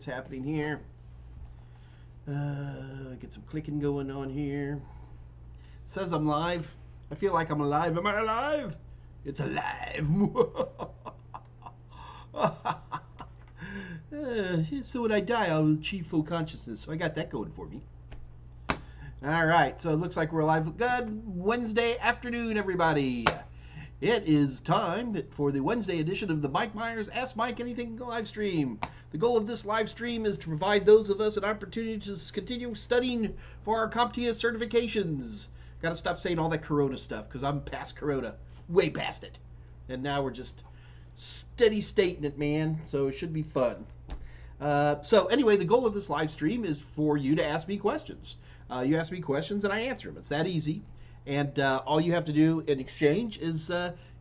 What's happening here? Get some clicking going on here. It says I'm live. I feel like I'm alive. Am I alive? It's alive. So when I die, I'll achieve full consciousness. So I got that going for me. All right. So it looks like we're alive. Good Wednesday afternoon, everybody. It is time for the Wednesday edition of the Mike Meyers Ask Mike Anything live stream. The goal of this live stream is to provide those of us an opportunity to continue studying for our CompTIA certifications. Got to stop saying all that Corona stuff because I'm past Corona, way past it. And now we're just steady stating it, man. So it should be fun. So anyway, the goal of this live stream is for you to ask me questions. You ask me questions and I answer them. It's that easy. And all you have to do in exchange is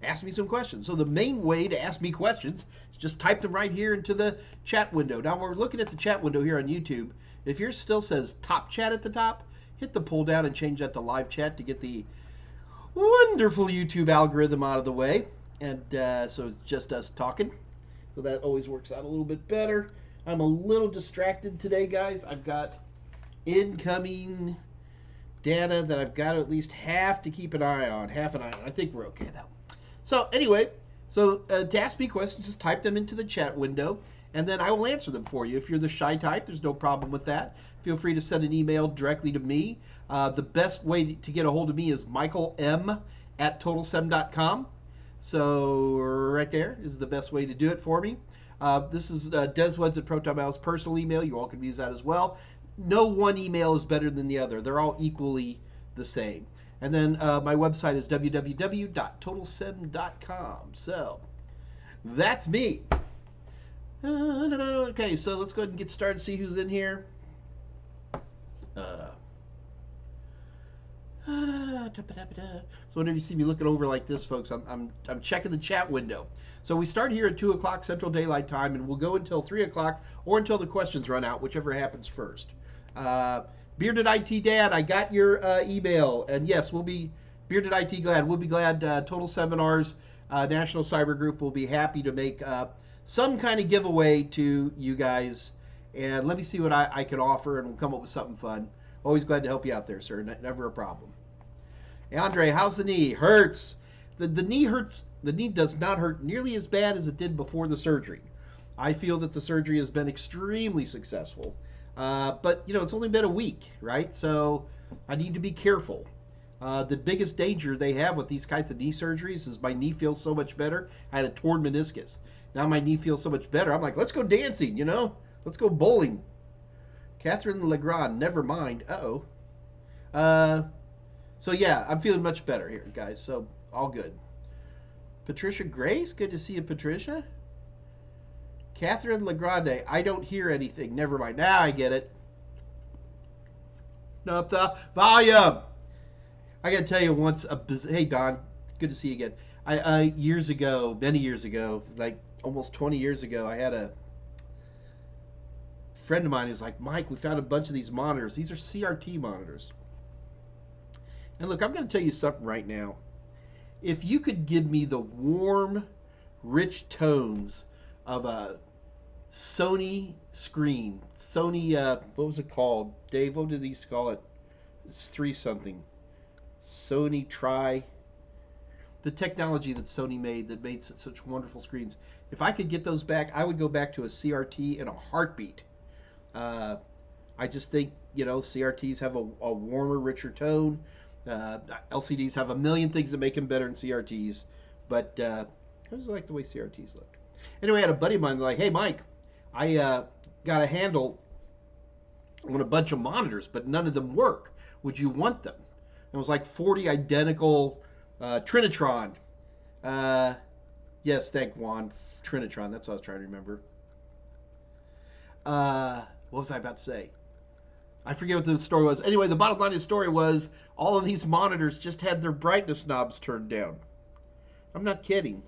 ask me some questions. So the main way to ask me questions is just type them right here into the chat window. Now we're looking at the chat window here on YouTube. If yours still says top chat at the top, hit the pull down and change that to live chat to get the wonderful YouTube algorithm out of the way. And so it's just us talking. So that always works out a little bit better. I'm a little distracted today, guys. I've got incoming data that I've got to at least have to keep an eye on. Half an eye on. I think we're okay though. So anyway, to ask me questions, just type them into the chat window, and then I will answer them for you. If you're the shy type, there's no problem with that. Feel free to send an email directly to me. The best way to get a hold of me is michaelm@totalsem.com. So right there is the best way to do it for me. This is Des Woods at ProtonMail's personal email. You all can use that as well. No one email is better than the other. They're all equally the same. And then my website is www.totalsem.com. So that's me. Okay, so let's go ahead and get started, see who's in here. So whenever you see me looking over like this, folks, I'm checking the chat window. So we start here at 2 o'clock Central Daylight Time, and we'll go until 3 o'clock or until the questions run out, whichever happens first. Bearded IT Dad, I got your email, and yes, we'll be Bearded IT Glad. We'll be glad. Total Seminars National Cyber Group will be happy to make some kind of giveaway to you guys, and let me see what I can offer, and we'll come up with something fun. Always glad to help you out there, sir. Never a problem. Hey, Andre, how's the knee? Hurts. The knee hurts. The knee does not hurt nearly as bad as it did before the surgery. I feel that the surgery has been extremely successful. But, you know, it's only been a week, right? So I need to be careful. The biggest danger they have with these kinds of knee surgeries is my knee feels so much better. I had a torn meniscus. Now my knee feels so much better. I'm like, let's go dancing, you know? Let's go bowling. Catherine Legrand, never mind. Uh-oh. So, yeah, I'm feeling much better here, guys. So, all good. Patricia Grace, good to see you, Patricia. Catherine Legrande, I don't hear anything. Never mind. Now I get it. Up the volume. I gotta tell you once. Hey Don, good to see you again. Years ago, many years ago, like almost 20 years ago, I had a friend of mine who's like, Mike, we found a bunch of these monitors. These are CRT monitors. And look, I'm gonna tell you something right now. If you could give me the warm, rich tones of a Sony screen. Sony, what was it called? Dave, what did they used to call it? It's 3 something. Sony Tri. The technology that Sony made that made such wonderful screens. If I could get those back, I would go back to a CRT in a heartbeat. I just think, you know, CRTs have a warmer, richer tone. LCDs have a million things that make them better than CRTs. But I just like the way CRTs look. Anyway, I had a buddy of mine like, hey, Mike, I got a handle on a bunch of monitors, but none of them work. Would you want them? It was like 40 identical Trinitron. Yes, thank Juan. Trinitron, that's what I was trying to remember. What was I about to say? I forget what the story was. Anyway, the bottom line of the story was all of these monitors just had their brightness knobs turned down. I'm not kidding.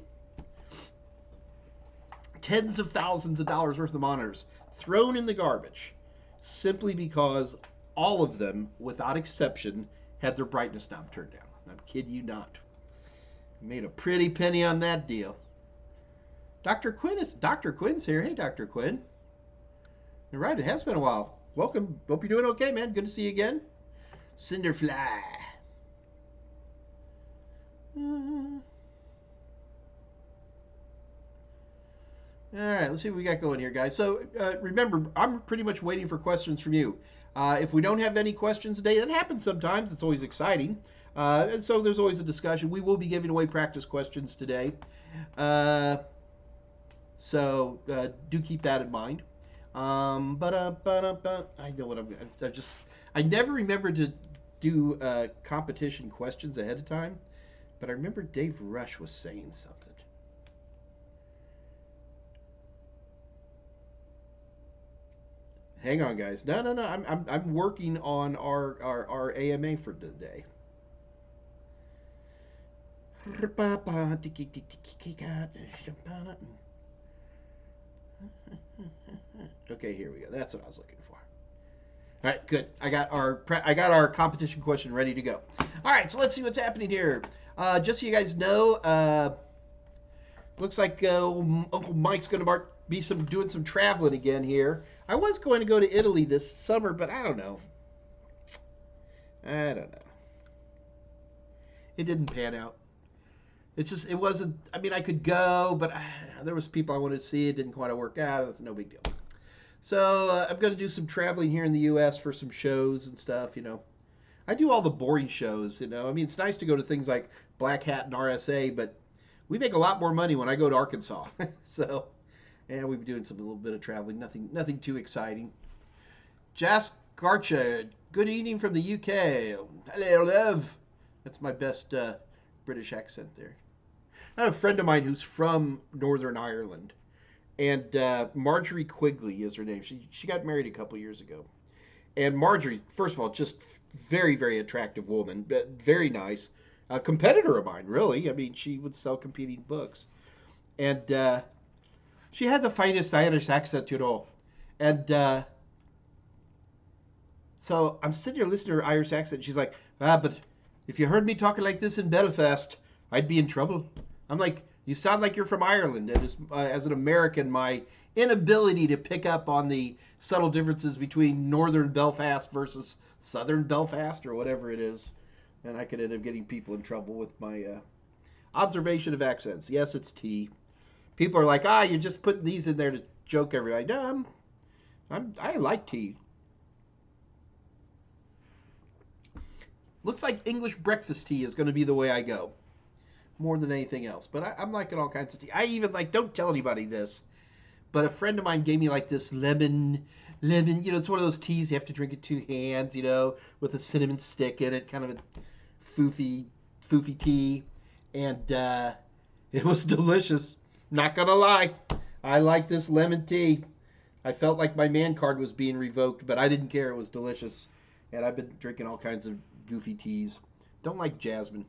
Tens of thousands of dollars worth of monitors thrown in the garbage simply because all of them, without exception, had their brightness knob turned down. I'm kidding you not. Made a pretty penny on that deal. Dr. Quinn's here. Hey, Dr. Quinn. All right, it has been a while. Welcome. Hope you're doing okay, man. Good to see you again. Cinderfly. All right, let's see what we got going here, guys. So remember, I'm pretty much waiting for questions from you. If we don't have any questions today, that happens sometimes. It's always exciting. And so there's always a discussion. We will be giving away practice questions today. Uh, so do keep that in mind. I know what I never remember to do competition questions ahead of time, but I remember Dave Rush was saying something. Hang on, guys. No, no, no. I'm working on our AMA for today. Okay, here we go. That's what I was looking for. All right, good. I got our competition question ready to go. All right, so let's see what's happening here. Just so you guys know, looks like Uncle Mike's going to be doing some traveling again here. I was going to go to Italy this summer, but I don't know. I don't know. It didn't pan out. It wasn't. I mean, I could go, but there was people I wanted to see. It didn't quite work out. It's no big deal. So I'm going to do some traveling here in the U.S. for some shows and stuff. I do all the boring shows. I mean, it's nice to go to things like Black Hat and RSA, but we make a lot more money when I go to Arkansas. So, and we've been doing a little bit of traveling. Nothing too exciting. Jas Garcha, good evening from the UK. Hello, love. That's my best British accent there. I have a friend of mine who's from Northern Ireland, and Marjorie Quigley is her name. She got married a couple years ago. And Marjorie, first of all, just very, very attractive woman, but very nice. A competitor of mine, really. I mean, she would sell competing books. And she had the finest Irish accent, And so I'm sitting here listening to her Irish accent. She's like, but if you heard me talking like this in Belfast, I'd be in trouble. I'm like, you sound like you're from Ireland. And as an American, my inability to pick up on the subtle differences between northern Belfast versus southern Belfast or whatever it is. And I could end up getting people in trouble with my observation of accents. Yes, it's tea. People are like, you're just putting these in there to joke everybody. No, I like tea. Looks like English breakfast tea is going to be the way I go. More than anything else. But I'm liking all kinds of tea. I even don't tell anybody this, but a friend of mine gave me this lemon, it's one of those teas you have to drink it two hands, with a cinnamon stick in it, kind of a foofy tea. And it was delicious. Not going to lie. I like this lemon tea. I felt like my man card was being revoked, but I didn't care. It was delicious. And I've been drinking all kinds of goofy teas. Don't like jasmine.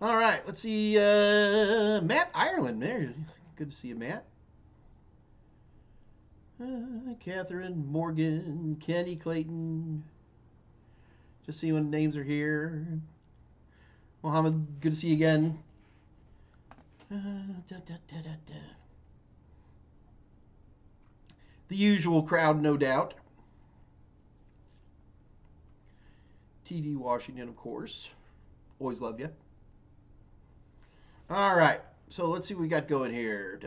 All right, let's see. Matt Ireland there. Good to see you, Matt. Catherine Morgan, Kenny Clayton. Just seeing what names are here. Mohammed, good to see you again. The usual crowd, no doubt. TD Washington, of course. Always love you. All right, so let's see what we got going here.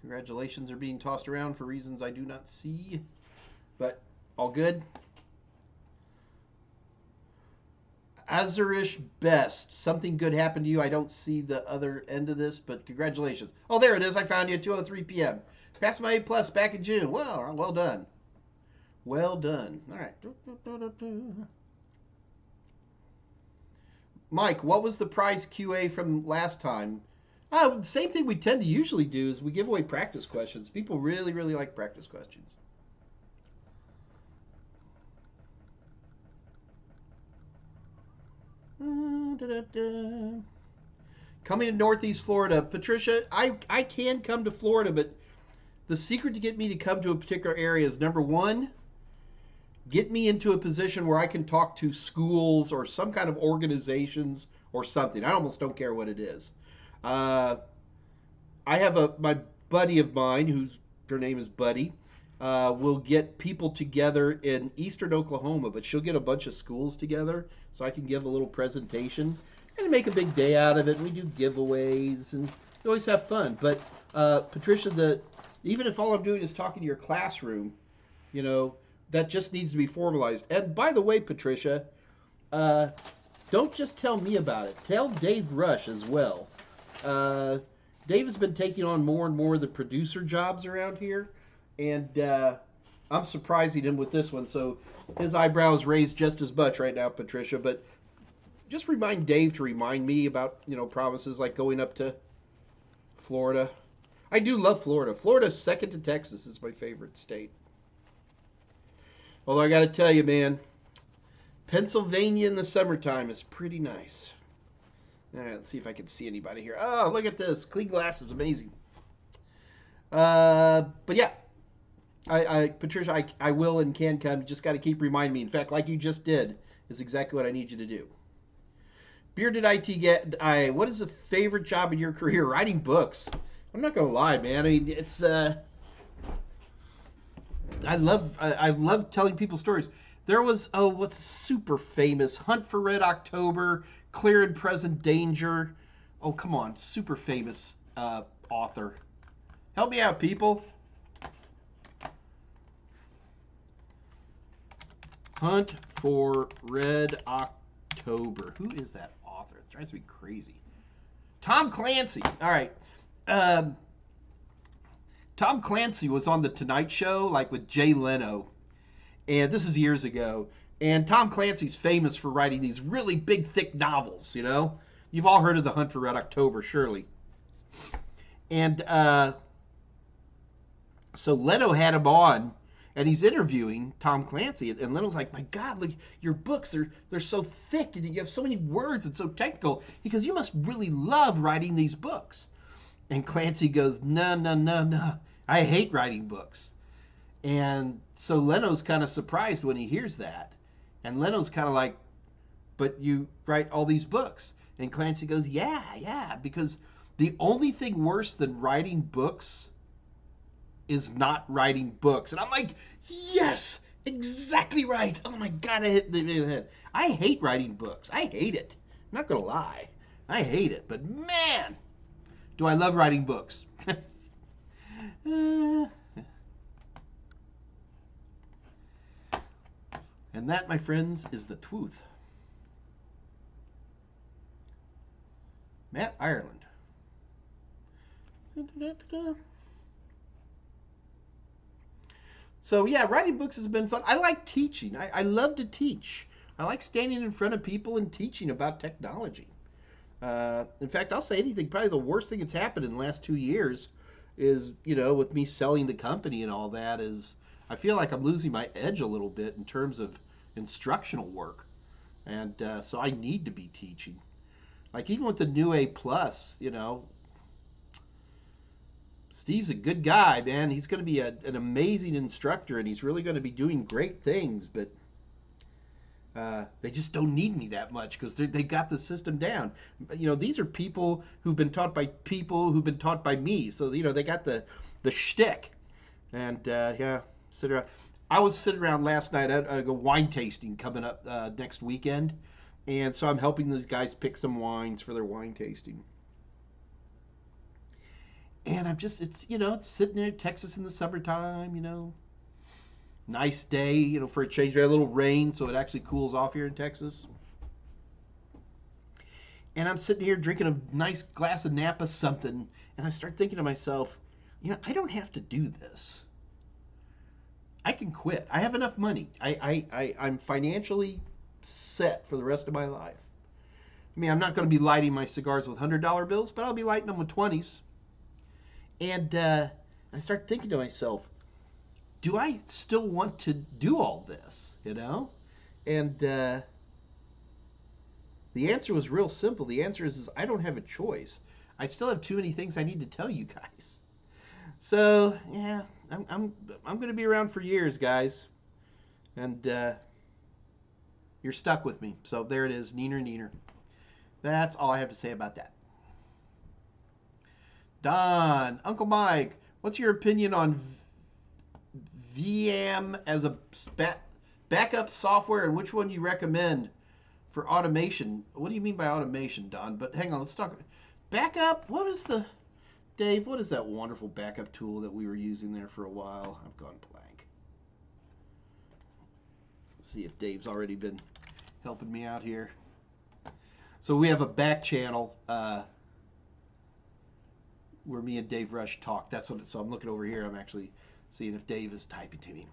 Congratulations are being tossed around for reasons I do not see, but all good. Azurish Best, something good happened to you. I don't see the other end of this, but congratulations. Oh, there it is. I found you at 2:03 p.m. Passed my A+ back in June. Well done. Well done. All right. Mike, what was the prize QA from last time? Same thing we tend to usually do is we give away practice questions. People really, really like practice questions. Coming to Northeast Florida. Patricia, I can come to Florida, but the secret to get me to come to a particular area is, number one, get me into a position where I can talk to schools or some kind of organizations or something. I almost don't care what it is. Uh, I have my buddy of mine, whose her name is Buddy, will get people together in eastern Oklahoma, but she'll get a bunch of schools together so I can give a little presentation and make a big day out of it. And we do giveaways and we always have fun. But Patricia, even if all I'm doing is talking to your classroom, you know, that just needs to be formalized. And by the way, Patricia, uh, don't just tell me about it. Tell Dave Rush as well. Uh, Dave has been taking on more and more of the producer jobs around here, and I'm surprising him with this one. So his eyebrows raised just as much right now, Patricia. But just remind Dave to remind me about promises like going up to Florida. I do love Florida. Florida's second to Texas is my favorite state. Although I got to tell you, man, Pennsylvania in the summertime is pretty nice. All right, let's see if I can see anybody here. Oh, look at this. Clean glass is amazing. But yeah, Patricia, I will and can come. You just got to keep reminding me. In fact, like you just did, is exactly what I need you to do. Bearded IT what is the favorite job in your career? Writing books. I'm not gonna lie, man. I mean, it's I love telling people stories. There was what's super famous Hunt for Red October, Clear and Present Danger. Oh, come on, super famous author. Help me out, people. Hunt for Red October. Who is that author? It drives me crazy. Tom Clancy. All right. Tom Clancy was on the Tonight Show, like with Jay Leno, and this is years ago. And Tom Clancy's famous for writing these really big, thick novels. You know, you've all heard of The Hunt for Red October, surely. And so Leno had him on, and he's interviewing Tom Clancy, and Leno's like, "My God, look, your books they're so thick, and you have so many words and so technical." He goes, "You must really love writing these books." And Clancy goes, "No, no, no, no. I hate writing books." And so Leno's kind of surprised when he hears that. And Leno's kind of like, "But you write all these books." And Clancy goes, "Yeah, because the only thing worse than writing books is not writing books." And I'm like, yes, exactly right. Oh my God, I hit the head. I hate writing books. I hate it. I'm not going to lie. I hate it. But man, do I love writing books. And that, my friends, is the truth. Matt Ireland. So yeah, writing books has been fun. I like teaching. I love to teach. I like standing in front of people and teaching about technology. In fact, I'll say anything. Probably the worst thing that's happened in the last 2 years is, with me selling the company and all that, is I feel like I'm losing my edge a little bit in terms of instructional work. And so I need to be teaching. Like even with the new A plus, Steve's a good guy, man. He's going to be an amazing instructor, and he's really going to be doing great things. But they just don't need me that much because they got the system down. These are people who've been taught by people who've been taught by me. So they got the shtick. And yeah, sit around. I was sitting around last night. I had a wine tasting coming up next weekend, and so I'm helping these guys pick some wines for their wine tasting. And it's sitting there in Texas in the summertime, nice day, for a change. We had a little rain, so it actually cools off here in Texas. And I'm sitting here drinking a nice glass of Napa something, and I start thinking to myself, I don't have to do this. I can quit. I have enough money. I'm financially set for the rest of my life. I mean, I'm not going to be lighting my cigars with $100 bills, but I'll be lighting them with 20s. And I start thinking to myself, do I still want to do all this, And the answer was real simple. The answer is I don't have a choice. I still have too many things I need to tell you guys. So, yeah, I'm going to be around for years, guys. And you're stuck with me. So there it is, neener, neener. That's all I have to say about that. Don, Uncle Mike, what's your opinion on VM as a backup software, and which one you recommend for automation? What do you mean by automation, Don? But hang on, let's talk backup. What is the Dave? What is that wonderful backup tool that we were using there for a while? I've gone blank. Let's see if Dave's already been helping me out here. So we have a back channel where me and Dave Rush talk. That's what. So I'm looking over here. I'm actually seeing if Dave is typing to me.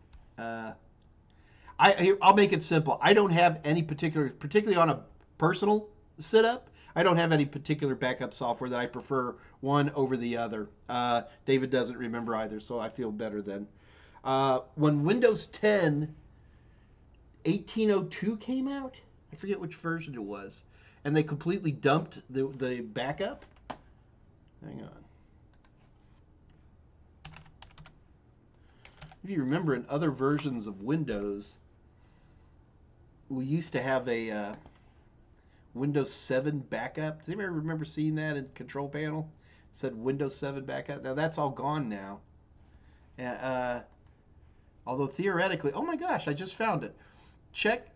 I'll make it simple. I don't have any particular, particularly on a personal setup, I don't have any particular backup software that I prefer one over the other. David doesn't remember either, so I feel better then. When Windows 10 1802 came out, I forget which version it was, and they completely dumped the backup. Hang on. If you remember, in other versions of Windows, we used to have a Windows 7 backup. Does anybody remember seeing that in Control Panel? It said Windows 7 backup. Now that's all gone now. Although theoretically, oh my gosh, I just found it. Check.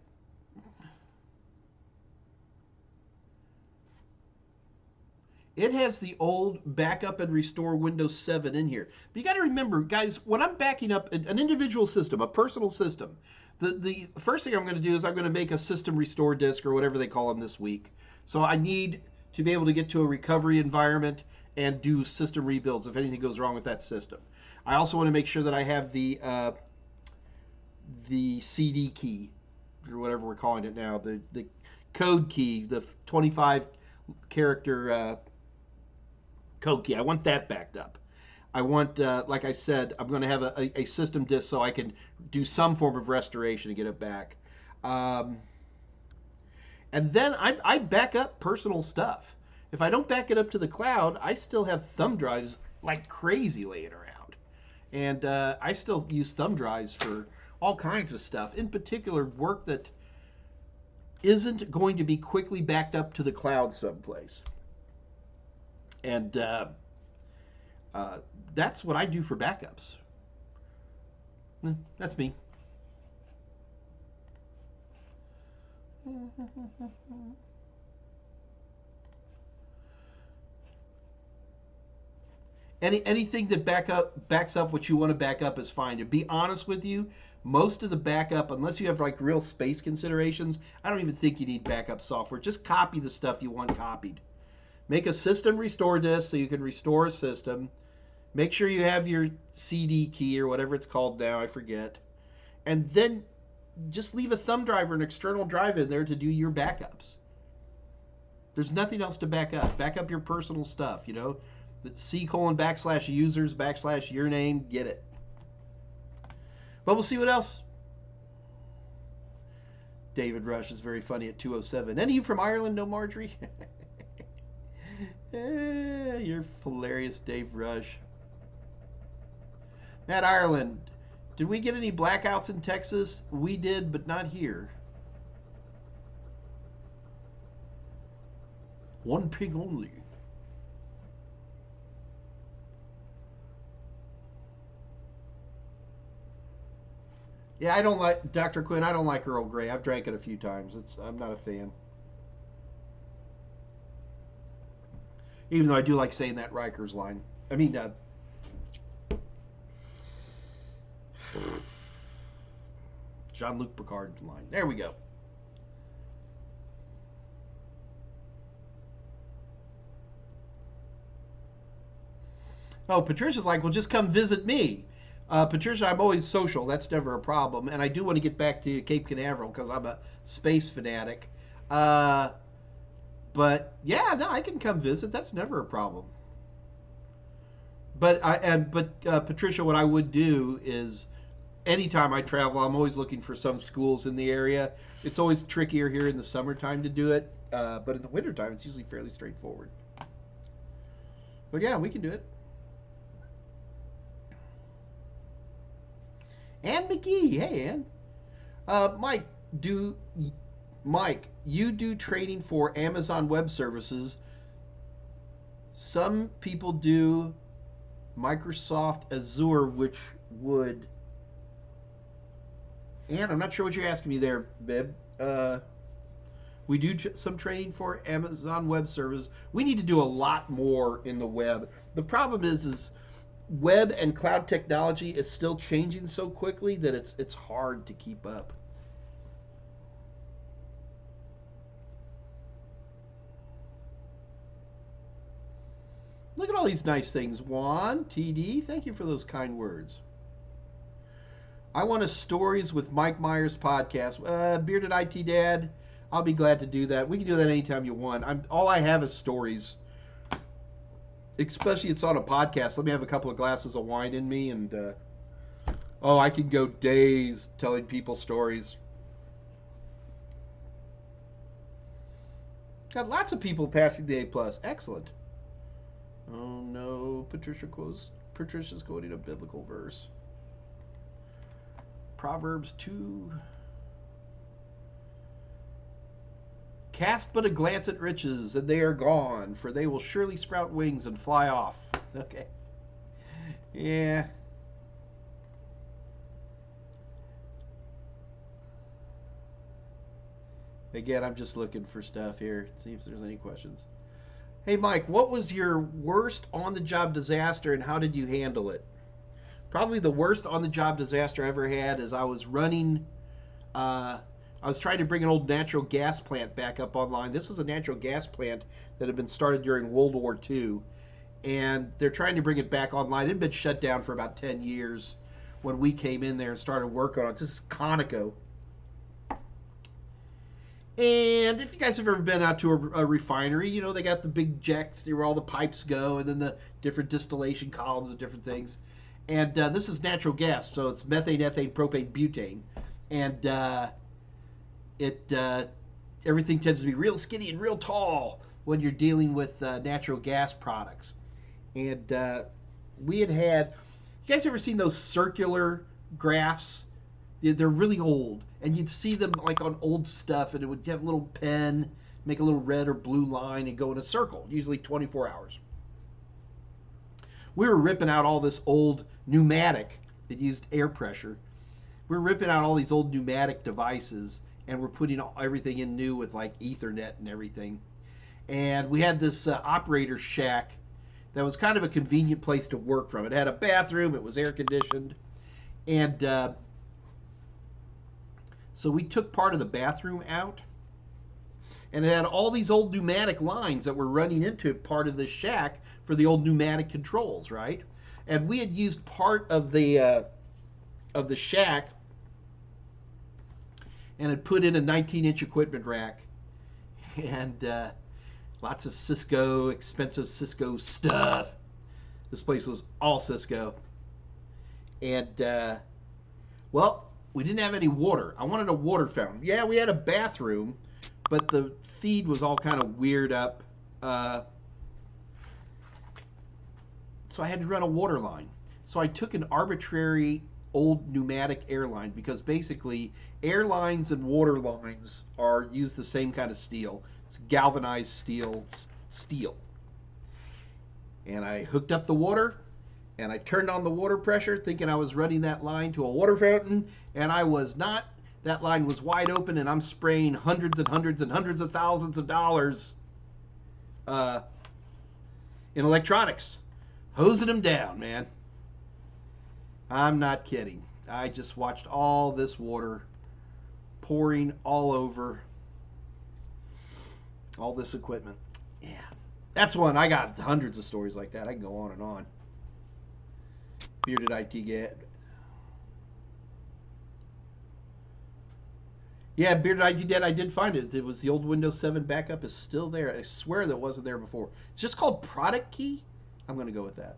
It has the old backup and restore Windows 7 in here. But you got to remember, guys, when I'm backing up an individual system, a personal system, the first thing I'm going to do is I'm going to make a system restore disk or whatever they call them this week. So I need to be able to get to a recovery environment and do system rebuilds if anything goes wrong with that system. I also want to make sure that I have the CD key, or whatever we're calling it now, the code key, the 25 character code key. I want that backed up. I want, like I said, I'm going to have a system disk so I can do some form of restoration to get it back. And then I back up personal stuff. If I don't back it up to the cloud, I still have thumb drives like crazy laying around. And I still use thumb drives for all kinds of stuff, in particular work that isn't going to be quickly backed up to the cloud someplace. And that's what I do for backups. That's me. Anything that backs up what you want to back up is fine. To be honest with you, most of the backup, unless you have like real space considerations, I don't even think you need backup software. Just copy the stuff you want copied. Make a system restore disk so you can restore a system. Make sure you have your CD key or whatever it's called now, I forget. And then just leave a thumb drive or an external drive in there to do your backups. There's nothing else to back up. Back up your personal stuff, you know. The C:\users\your name, get it. But we'll see what else. David Rush is very funny at 2:07. Any of you from Ireland know Marjorie? You're hilarious, Dave Rush. Matt Ireland, did we get any blackouts in Texas? We did, but not here. One pig only. Yeah, I don't like Dr. Quinn. I don't like Earl Grey. I've drank it a few times. I'm not a fan. Even though I do like saying that Rikers line. I mean, Jean-Luc Picard line. There we go. Oh, Patricia's like, well, just come visit me. Patricia, I'm always social. That's never a problem. And I do want to get back to Cape Canaveral because I'm a space fanatic. But yeah, no, I can come visit. That's never a problem. But Patricia, what I would do is, anytime I travel, I'm always looking for some schools in the area. It's always trickier here in the summertime to do it, but in the wintertime, it's usually fairly straightforward. But yeah, we can do it. Ann McGee, hey Ann. Mike, you do training for Amazon Web Services. Some people do Microsoft Azure, which would. And I'm not sure what you're asking me there, Bib. We do some training for Amazon Web Services. We need to do a lot more in the web. The problem is web and cloud technology is still changing so quickly that it's hard to keep up. Look at all these nice things. Juan, TD, thank you for those kind words. I want a stories with Mike Meyers podcast. Bearded IT Dad, I'll be glad to do that. We can do that anytime you want. All I have is stories. Especially it's on a podcast. Let me have a couple of glasses of wine in me, and I can go days telling people stories. Got lots of people passing the A+. Excellent. Oh no, Patricia's quoting a biblical verse. Proverbs 2. Cast but a glance at riches, and they are gone, for they will surely sprout wings and fly off. Okay. Yeah. Again, I'm just looking for stuff here. See if there's any questions. Hey, Mike, what was your worst on-the-job disaster, and how did you handle it? Probably the worst on-the-job disaster I ever had is I was running... I was trying to bring an old natural gas plant back up online. This was a natural gas plant that had been started during World War II, and they're trying to bring it back online. It had been shut down for about 10 years when we came in there and started working on it. This is Conoco. And if you guys have ever been out to a refinery, you know, they got the big jacks where all the pipes go, and then the different distillation columns and different things. And this is natural gas, so it's methane, ethane, propane, butane. And everything tends to be real skinny and real tall when you're dealing with natural gas products. And we had you guys ever seen those circular graphs? They're really old, and you'd see them like on old stuff, and it would have a little pen, make a little red or blue line, and go in a circle, usually 24 hours. We were ripping out all this old pneumatic that used air pressure. We're ripping out all these old pneumatic devices, and we're putting everything in new with like Ethernet and everything. And we had this operator shack that was kind of a convenient place to work from. It had a bathroom, it was air conditioned, and so we took part of the bathroom out, and it had all these old pneumatic lines that were running into part of the shack for the old pneumatic controls, right? And we had used part of the shack and had put in a 19-inch equipment rack, and lots of Cisco, expensive Cisco stuff. This place was all Cisco. And, well, we didn't have any water. I wanted a water fountain. Yeah, we had a bathroom, but the feed was all kind of weird up. So I had to run a water line. So I took an arbitrary old pneumatic airline, because basically airlines and water lines use the same kind of steel. It's galvanized steel. And I hooked up the water, and I turned on the water pressure thinking I was running that line to a water fountain, and I was not. That line was wide open, and I'm spraying hundreds and hundreds and hundreds of thousands of dollars in electronics. Hosing them down, man. I'm not kidding. I just watched all this water pouring all over all this equipment. Yeah. That's one. I got hundreds of stories like that. I can go on and on. Bearded IT Dad. Yeah, Bearded IT Dad, I did find it. It was the old Windows 7 backup is still there. I swear that wasn't there before. It's just called Product Key. I'm going to go with that.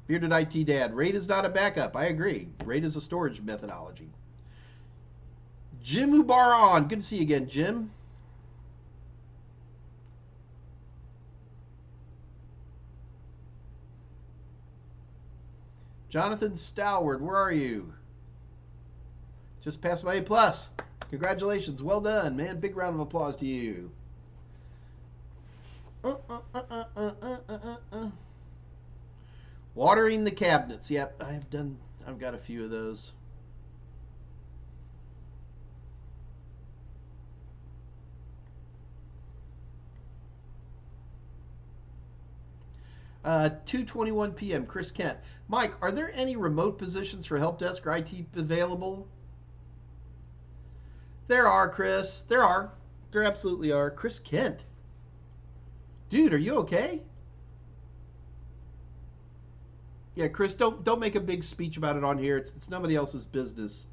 Bearded IT Dad, RAID is not a backup. I agree. RAID is a storage methodology. Jim Ubaron. Good to see you again, Jim. Jonathan Stalwart, where are you? Just passed my A+. Congratulations. Well done, man. Big round of applause to you. Uh, uh, uh, uh, uh, uh, Watering the cabinets. Yep, I've got a few of those. 2:21 p.m. Chris Kent. Mike, are there any remote positions for help desk or IT available? There are, Chris. There are. There absolutely are. Chris Kent. Dude, are you okay? Yeah, Chris, don't make a big speech about it on here. It's nobody else's business.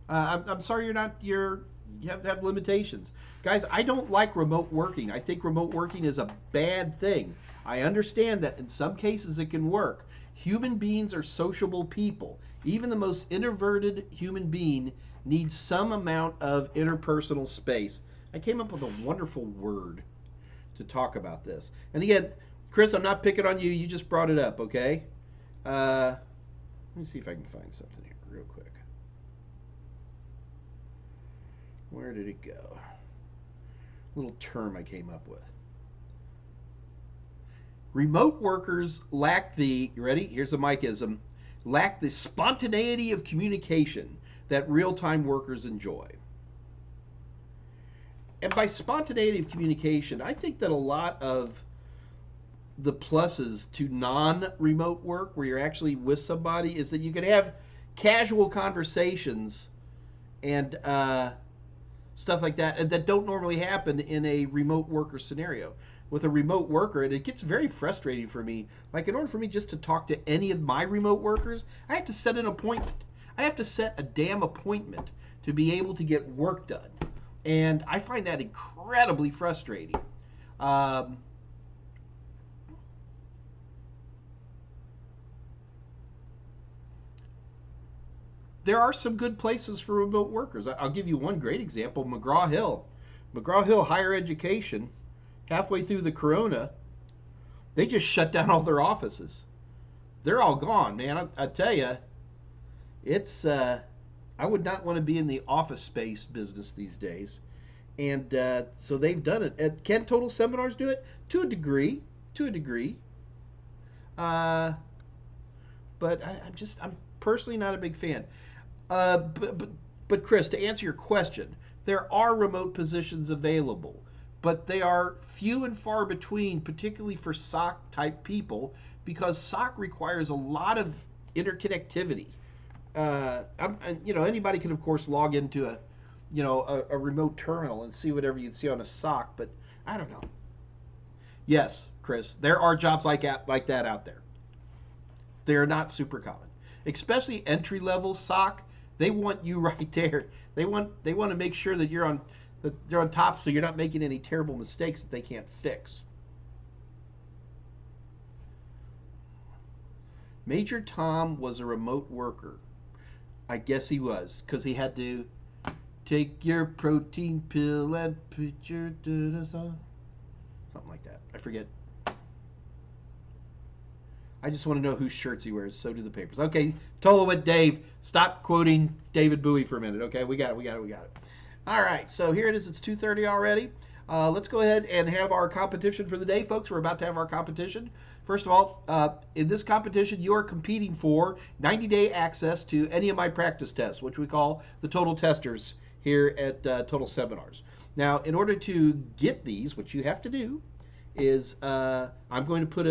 I'm sorry you have limitations, guys. I don't like remote working. I think remote working is a bad thing. I understand that in some cases it can work. Human beings are sociable people. Even the most introverted human being needs some amount of interpersonal space. I came up with a wonderful word to talk about this. And again, Chris, I'm not picking on you. You just brought it up, okay? Let me see if I can find something here real quick. Where did it go? Little term I came up with. Remote workers lack the, you ready? Here's a Mikeism, lack the spontaneity of communication that real-time workers enjoy. And by spontaneity of communication, I think that a lot of the pluses to non-remote work, where you're actually with somebody, is that you can have casual conversations and stuff like that, and that don't normally happen in a remote worker scenario. With a remote worker, and it gets very frustrating for me. Like, in order for me just to talk to any of my remote workers, I have to set an appointment. I have to set a damn appointment to be able to get work done. And I find that incredibly frustrating. There are some good places for remote workers. I'll give you one great example, McGraw-Hill. McGraw-Hill Higher Education, halfway through the corona, they just shut down all their offices. They're all gone, man. I tell you, it's I would not want to be in the office space business these days. And so they've done it. Can Total Seminars do it? To a degree. To a degree. Uh, but I'm personally not a big fan. But Chris, to answer your question, there are remote positions available, but they are few and far between, particularly for SOC type people, because SOC requires a lot of interconnectivity. Anybody can of course log into a remote terminal and see whatever you'd see on a SOC, but I don't know. Yes, Chris, there are jobs like that out there. They are not super common, especially entry level SOC. They want you right there. They want to make sure that they're on top, so you're not making any terrible mistakes that they can't fix. Major Tom was a remote worker. I guess he was, because he had to take your protein pill and put your on. Something like that. I forget. I just want to know whose shirts he wears. So do the papers. Okay, Tola with Dave. Stop quoting David Bowie for a minute. Okay, we got it. All right, so here it is. It's 2:30 already. Let's go ahead and have our competition for the day, folks. We're about to have our competition. First of all, in this competition, you are competing for 90-day access to any of my practice tests, which we call the Total Testers here at Total Seminars. Now, in order to get these, what you have to do is I'm going to put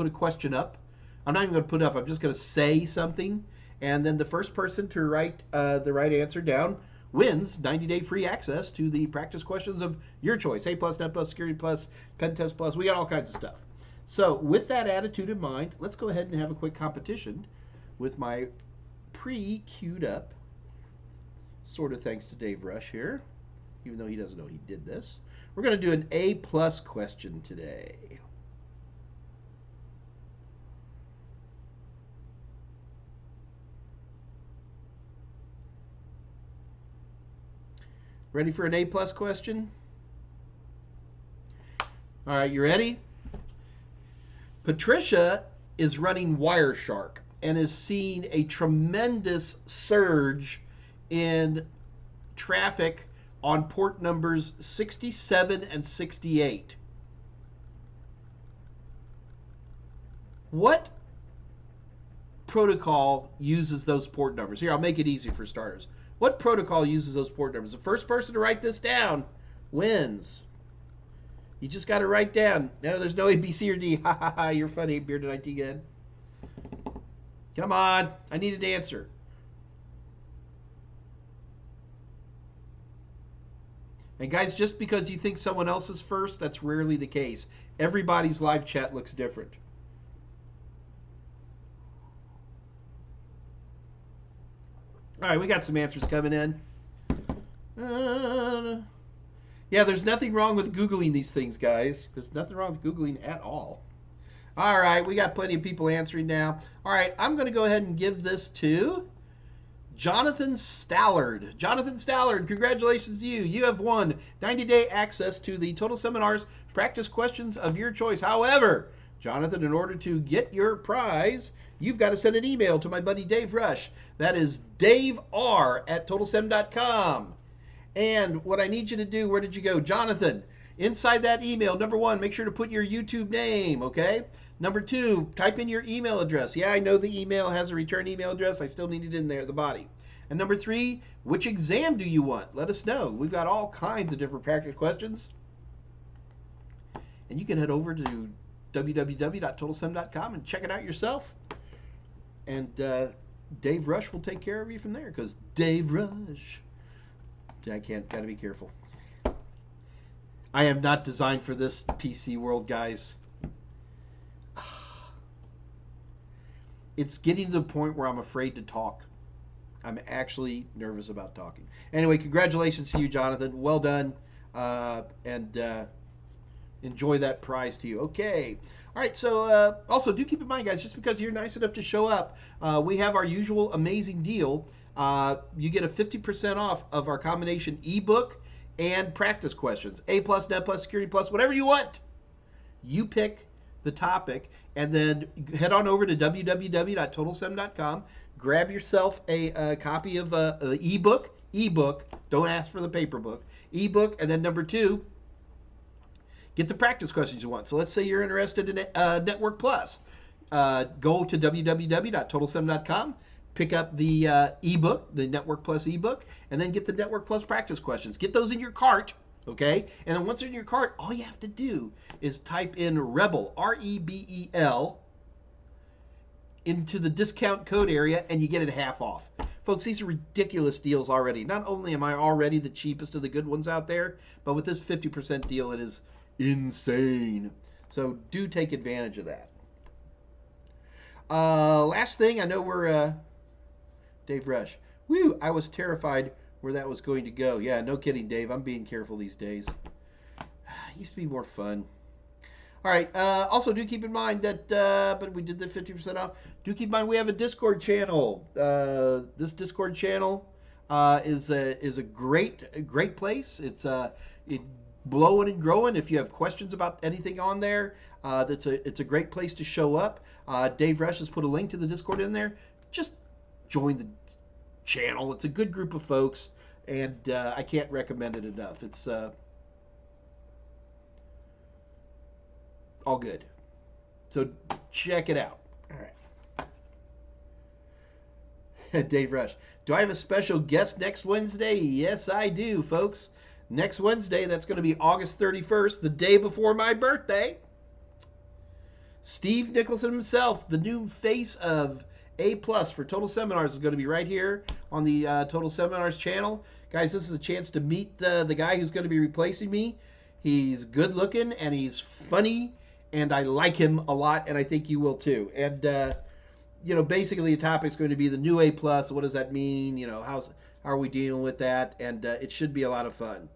a question up. I'm not even going to put it up. I'm just going to say something, and then the first person to write the right answer down wins 90-day free access to the practice questions of your choice. A+, Net+, Security+, Pen Test+. We got all kinds of stuff. So with that attitude in mind, let's go ahead and have a quick competition with my pre-queued up, sort of thanks to Dave Rush here, even though he doesn't know he did this. We're going to do an A+ question today. Ready for an A+ question? All right, you ready? Patricia is running Wireshark and is seeing a tremendous surge in traffic on port numbers 67 and 68. What protocol uses those port numbers? Here, I'll make it easy for starters. What protocol uses those port numbers? The first person to write this down wins. You just got to write down. No, there's no A, B, C, or D. Ha ha ha, you're funny, Bearded IT Good. Come on, I need an answer. And guys, just because you think someone else is first, that's rarely the case. Everybody's live chat looks different. All right, we got some answers coming in. Yeah, there's nothing wrong with Googling these things, guys. There's nothing wrong with Googling at all. All right, we got plenty of people answering now. All right, I'm going to go ahead and give this to Jonathan Stallard. Jonathan Stallard, congratulations to you. You have won 90-day access to the Total Seminars practice questions of your choice. However, Jonathan, in order to get your prize, you've got to send an email to my buddy Dave Rush. That is daver@totalsem.com. And what I need you to do, where did you go? Jonathan, inside that email, number one, make sure to put your YouTube name, okay? Number two, type in your email address. Yeah, I know the email has a return email address. I still need it in there at the body. And number three, which exam do you want? Let us know. We've got all kinds of different practice questions. And you can head over to www.totalsem.com and check it out yourself. And Dave Rush will take care of you from there, because Dave Rush. I can't, gotta be careful. I am not designed for this PC world, guys. It's getting to the point where I'm afraid to talk. I'm actually nervous about talking. Anyway, congratulations to you, Jonathan. Well done. And enjoy that prize to you. Okay. All right, so also do keep in mind, guys, just because you're nice enough to show up, we have our usual amazing deal. You get a 50% off of our combination ebook and practice questions. A+, Net+, Security+, whatever you want. You pick the topic, and then head on over to www.totalsem.com. Grab yourself a copy of the ebook. Ebook. Don't ask for the paper book. Ebook, and then number two, get the practice questions you want. So let's say you're interested in Network Plus. Go to www.totalsem.com. Pick up the ebook, the Network Plus ebook, and then get the Network Plus practice questions. Get those in your cart, okay? And then once they're in your cart, all you have to do is type in REBEL, R-E-B-E-L, into the discount code area, and you get it half off. Folks, these are ridiculous deals already. Not only am I already the cheapest of the good ones out there, but with this 50% deal, it is insane. So do take advantage of that. Last thing, I know we're... Dave Rush. Woo! I was terrified where that was going to go. Yeah, no kidding, Dave. I'm being careful these days. It used to be more fun. All right. Also, do keep in mind that, but we did the 50% off. Do keep in mind we have a Discord channel. This Discord channel is a great place. It's blowing and growing. If you have questions about anything on there, it's a great place to show up. Dave Rush has put a link to the Discord in there. Just join the channel. It's a good group of folks, and I can't recommend it enough. It's all good. So check it out. All right. Dave Rush. Do I have a special guest next Wednesday? Yes, I do, folks. Next Wednesday, that's going to be August 31st, the day before my birthday. Steve Nicholson himself, the new face of A+ for Total Seminars, is going to be right here on the Total Seminars channel. Guys, this is a chance to meet the guy who's going to be replacing me. He's good looking and he's funny, and I like him a lot, and I think you will too. And you know, basically the topic's going to be the new A+. What does that mean? You know, how are we dealing with that? And it should be a lot of fun.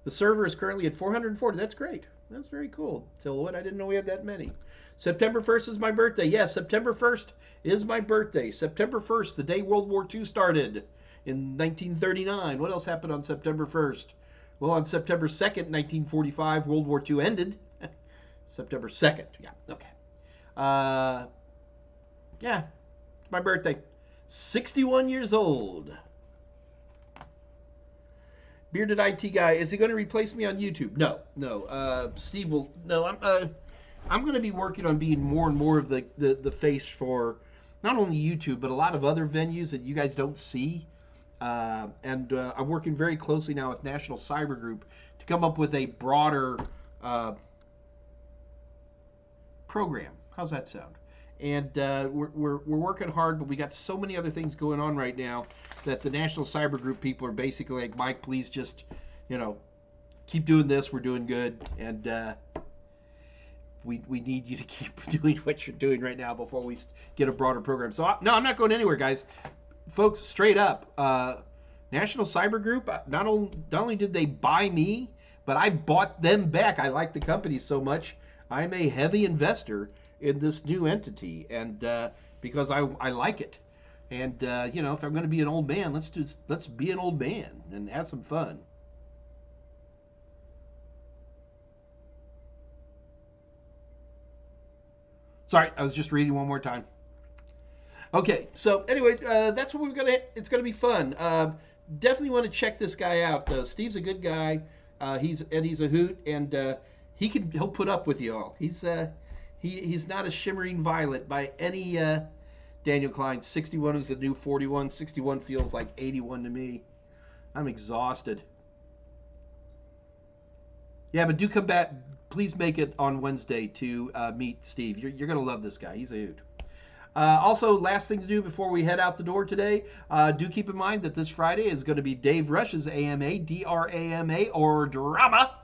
The server is currently at 440. That's great. That's very cool. Tillwood, I didn't know we had that many. September 1st is my birthday. Yes, September 1st is my birthday. September 1st, the day World War II started in 1939. What else happened on September 1st? Well, on September 2nd, 1945, World War II ended. September 2nd. Yeah, okay. Yeah, it's my birthday. 61 years old. Bearded IT guy, is he going to replace me on YouTube? No. Steve will. No, I'm going to be working on being more and more of the face for not only YouTube, but a lot of other venues that you guys don't see. And I'm working very closely now with National Cyber Group to come up with a broader program. How's that sound? And we're working hard, but we got so many other things going on right now that the National Cyber Group people are basically like, Mike, please just, keep doing this. We're doing good, and we need you to keep doing what you're doing right now before we get a broader program. So no, I'm not going anywhere, guys. Folks, straight up, National Cyber Group, not only did they buy me, but I bought them back. I like the company so much. I'm a heavy investor in this new entity, and because I like it. And if I'm going to be an old man, let's be an old man and have some fun. Sorry, I was just reading one more time. Okay, so anyway, that's what it's gonna be fun. Definitely want to check this guy out. Steve's a good guy. He's a hoot, and he'll put up with you all. He's not a shimmering violet by any Daniel Klein. 61 is the new 41. 61 feels like 81 to me. I'm exhausted. Yeah, but do come back. Please make it on Wednesday to meet Steve. You're going to love this guy. He's a hoot. Also, last thing to do before we head out the door today, do keep in mind that this Friday is going to be Dave Rush's AMA, DRAMA, or drama.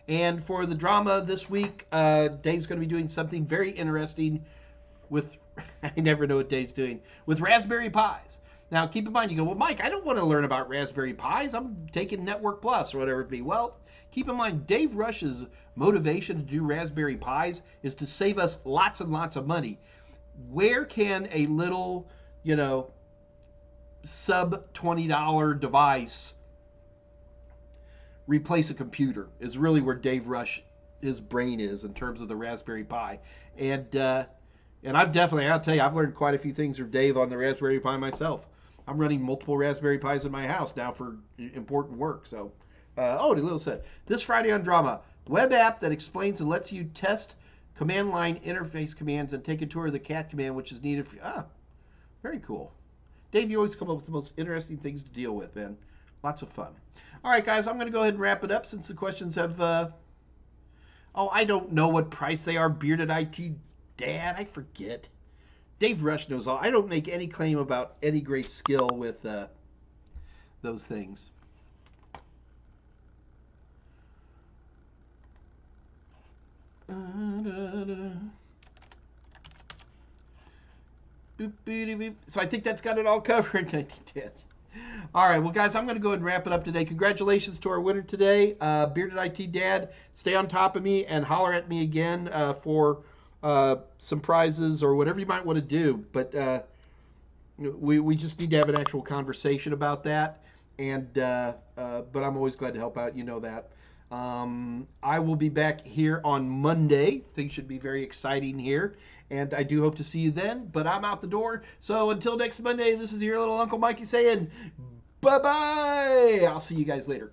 And for the drama this week, Dave's going to be doing something very interesting with, I never know what Dave's doing, with Raspberry Pis. Now, keep in mind, you go, well, Mike, I don't want to learn about Raspberry Pis. I'm taking Network Plus or whatever it be. Well, keep in mind, Dave Rush's motivation to do Raspberry Pis is to save us lots and lots of money. Where can a little, sub $20 device replace a computer is really where Dave Rush, his brain is in terms of the Raspberry Pi. And I'll tell you, I've learned quite a few things from Dave on the Raspberry Pi myself. I'm running multiple Raspberry Pis in my house now for important work. So, Lil said, this Friday on Drama, web app that explains and lets you test command line interface commands and take a tour of the cat command, which is needed for, very cool. Dave, you always come up with the most interesting things to deal with, man. Lots of fun. All right, guys, I'm going to go ahead and wrap it up since the questions have, I don't know what price they are. Bearded IT Dad, I forget. Dave Rush knows all. I don't make any claim about any great skill with those things. So I think that's got it all covered. All right, well, guys, I'm going to go ahead and wrap it up today. Congratulations to our winner today, Bearded IT Dad. Stay on top of me and holler at me again for some prizes or whatever you might want to do. But we just need to have an actual conversation about that. And but I'm always glad to help out. You know that. I will be back here on Monday. Things should be very exciting here. And I do hope to see you then. But I'm out the door. So until next Monday, this is your little Uncle Mikey saying bye-bye. I'll see you guys later.